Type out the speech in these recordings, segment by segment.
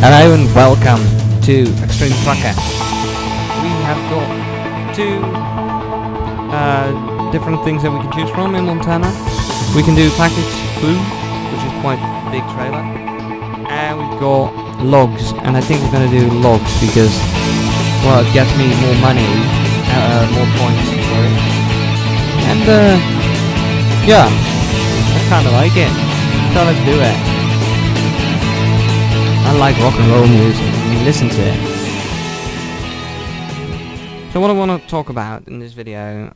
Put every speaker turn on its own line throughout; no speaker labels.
Hello and welcome to extremetrucker. We have got two different things that we can choose from in Montana. We can do packaged food, which is quite a big trailer, and we've got logs, and I think we're going to do logs because, well, it gets me more money, more points for it, and yeah, I kind of like it, so let's do it. I like rock and roll music, and you listen to it. So what I want to talk about in this video,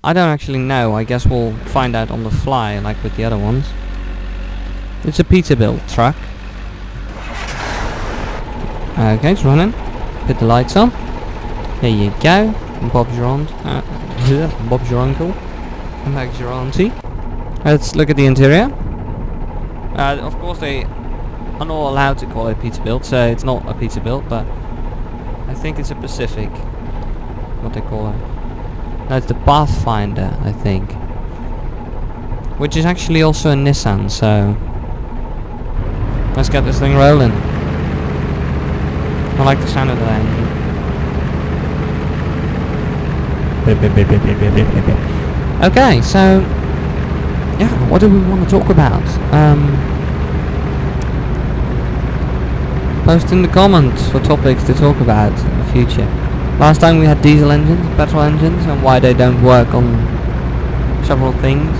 I don't actually know, I guess we'll find out on the fly like with the other ones. It's a Peterbilt truck. Okay, it's running. Put the lights on. There you go. And Bob's your aunt. Bob's your uncle. And Meg's your auntie. Let's look at the interior. Of course they are not allowed to call it a Peterbilt, so it's not a Peterbilt, but I think it's a Pacific, what they call it. No, it's the Pathfinder, I think, which is actually also a Nissan, so let's get this thing rolling. I like the sound of the engine. Okay, so yeah, what do we want to talk about? Post in the comments for topics to talk about in the future. Last time we had diesel engines, petrol engines, and why they don't work on several things.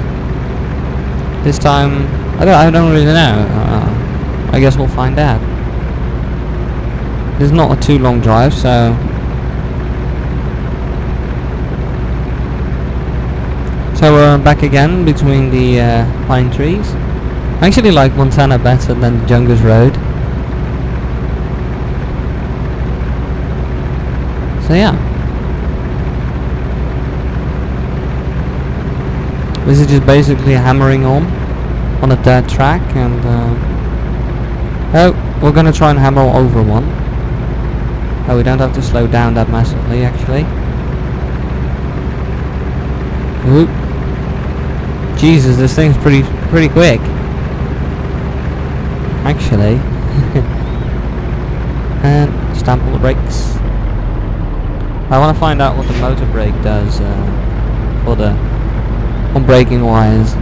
This time, I don't really know. I guess we'll find out. It's not a too long drive, so we're back again between the pine trees. I actually like Montana better than the Jungus Road. So yeah, this is just basically hammering on a dirt track, and oh, we're gonna try and hammer over one. Oh, we don't have to slow down that massively, actually. Oop. Jesus, this thing's pretty quick, actually. And stamp all the brakes. I want to find out what the motor brake does on braking wires.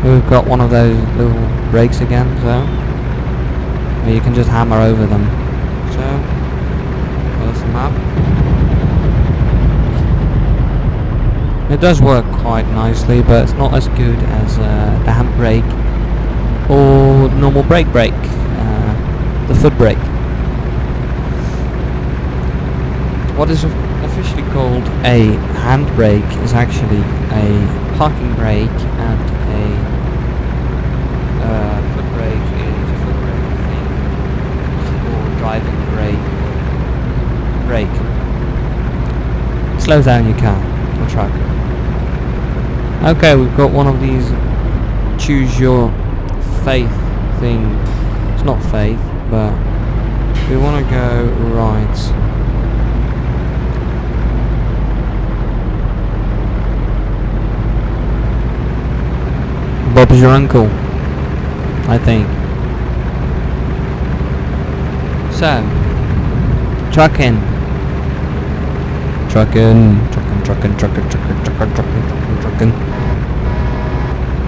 We've got one of those little brakes again, so where you can just hammer over them. So there's the map. It does work quite nicely, but it's not as good as the handbrake or normal brake, the foot brake. What is officially called a handbrake is actually a parking brake, and a foot brake is a foot brake, I think, or driving brake. Slows down your car or truck. Okay, we've got one of these choose your faith thing. It's not faith, but we want to go right. Bob's your uncle, I think. So, trucking.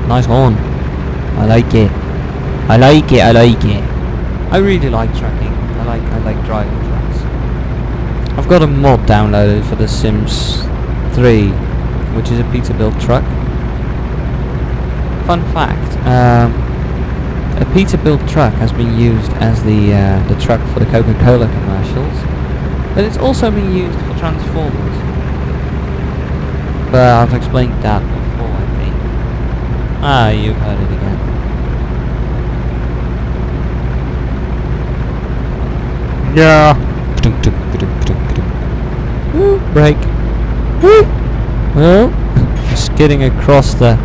Nice horn. I like it. I really like trucking. I like driving trucks. I've got a mod downloaded for The Sims 3, which is a Peterbilt truck. Fun fact, a Peterbilt truck has been used as the truck for the Coca-Cola commercials, but it's also been used for Transformers. But I've explained that before, I think. Ah, you've heard it again. Yeah. Woo, brake. Woo. Oh, skidding across the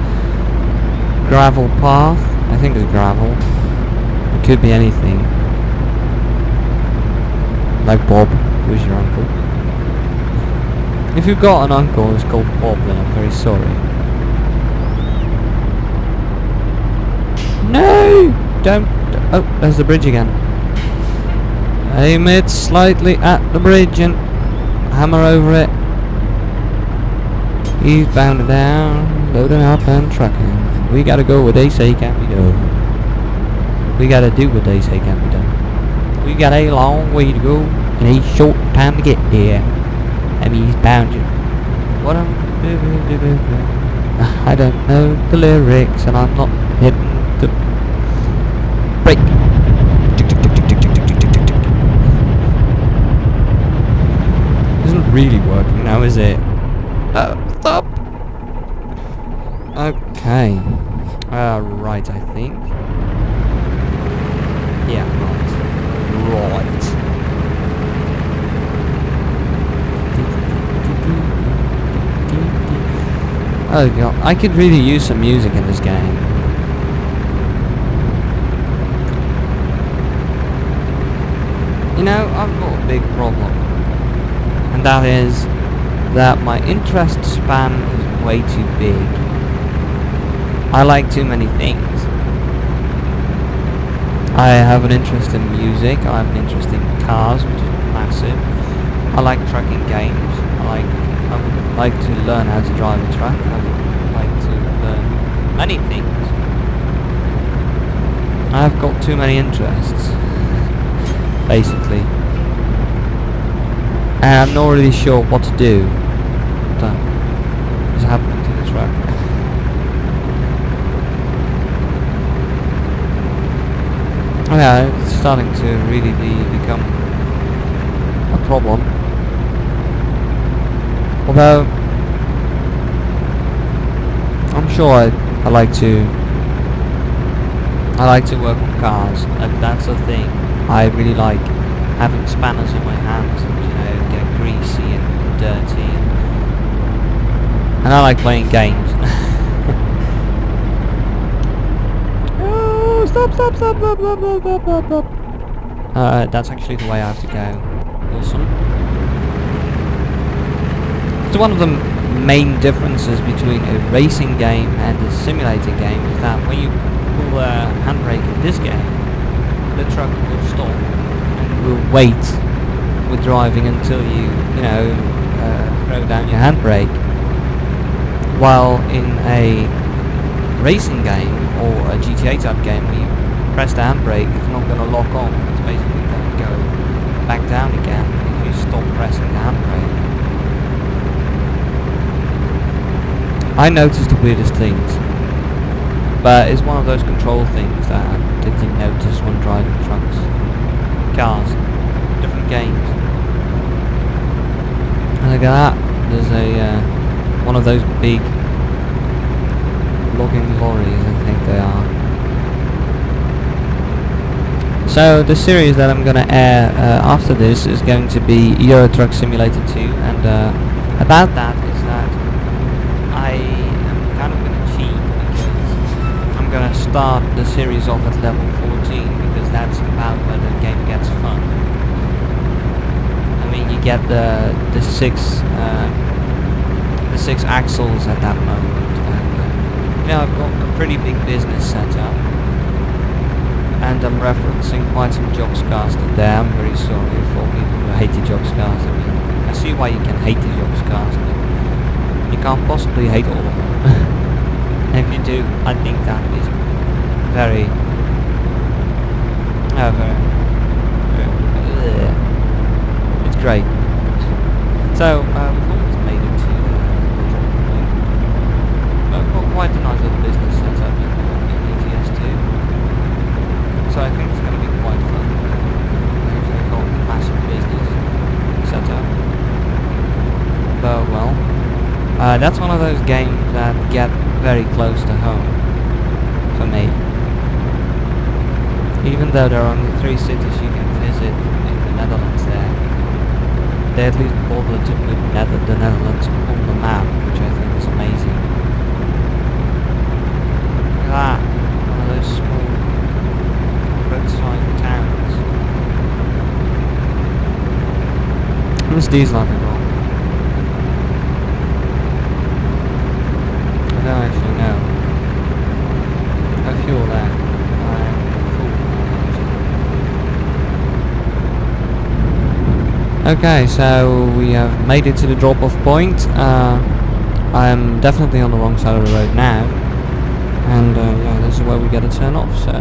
gravel path. I think it's gravel. It could be anything. Like Bob, who's your uncle. If you've got an uncle who's called Bob, then I'm very sorry. No! Don't Oh, there's the bridge again. Aim it slightly at the bridge and hammer over it. He's bounding down, loading up and trucking. We gotta go where they say can't be done. We gotta do what they say can't be done. We got a long way to go and a short time to get there. I mean, he's bounding. What am I don't know the lyrics and I'm not hitting the brake. Isn't really working now, is it? Stop! Okay. Right, I think. Yeah, right. Oh god, I could really use some music in this game. You know, I've got a big problem. And that is that my interest span is way too big. I like too many things. I have an interest in music, I have an interest in cars, which is massive. I like trucking games. I would like to learn how to drive a truck. I would like to learn many things. I've got too many interests, basically. And I'm not really sure what to do. What is happening to the truck? Oh yeah, it's starting to really become a problem. Although I'm sure I like to work on cars. That's the thing. I really like having spanners in my hands and, you know, get greasy and dirty. And I like playing games. Oh, stop. That's actually the way I have to go. Awesome. So one of the main differences between a racing game and a simulator game is that when you pull a handbrake in this game, the truck will stop and will wait with driving until you throw down your handbrake. While in a racing game or a GTA type game, when you press the handbrake, it's not going to lock on. It's basically going to go back down again if you stop pressing the handbrake. I noticed the weirdest things, but it's one of those control things that I didn't notice when driving trucks, cars, different games. And look at that, there's a one of those big logging lorries, I think they are. So the series that I'm going to air after this is going to be Euro Truck Simulator 2, and about that is that I am kind of going to cheat because I'm going to start the series off at level 14 because that's about where the game gets fun. I mean, you get the six axles at that moment, and you know, I've got a pretty big business set up, and I'm referencing quite some Jobscast there. I'm very sorry for people who hate the Jobscast. I mean, I see why you can hate the Jobscast, but you can't possibly hate all of them. And if you do, I think that is very it's great. So we've almost made it to the drop point. I've got quite a nice little business set up in ETS2, so I think it's going to be quite fun. I've got a massive business set up. But well, that's one of those games that get very close to home for me. Even though there are only 3 cities you can visit in the Netherlands there, they at least bother to put the Netherlands on the map, which I think is amazing. Look at that, one of those small roadside towns. How much diesel have we got? I don't actually know. No fuel there. I'm full. Okay, so we have made it to the drop-off point. I'm definitely on the wrong side of the road now, and yeah, this is where we gotta turn off. So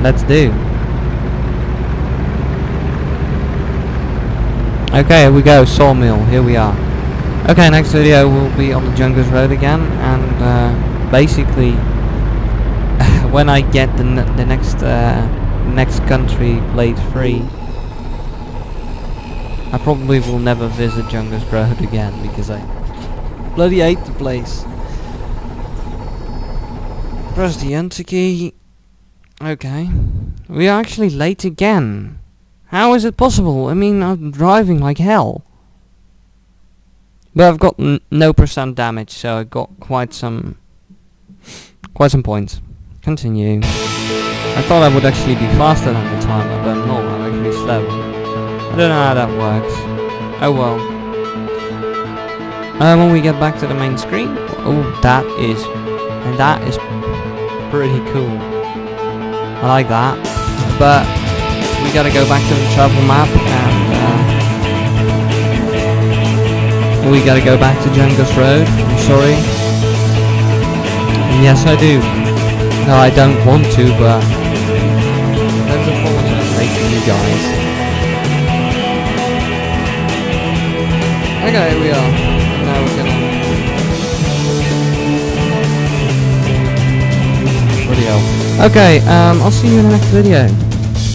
let's do. Okay, here we go. Sawmill. Here we are. Okay, next video will be on the Jungles Road again, and basically, when I get the next country played free, I probably will never visit Jungles Road again because I bloody hate the place. Press the enter key. Okay, we are actually late again. How is it possible? I mean, I'm driving like hell. But I've got no % damage, so I got quite some points. Continue. I thought I would actually be faster than the timer, but no, I'm actually slow. I don't know how that works. Oh well. When we get back to the main screen, oh, that is pretty cool. I like that, but we gotta go back to the travel map, and we gotta go back to Jungles Road. I'm sorry. Yes, I do. No, I don't want to, but let's apologize to you guys. Okay, here we are. Now we're gonna... Bloody hell. Okay, I'll see you in the next video.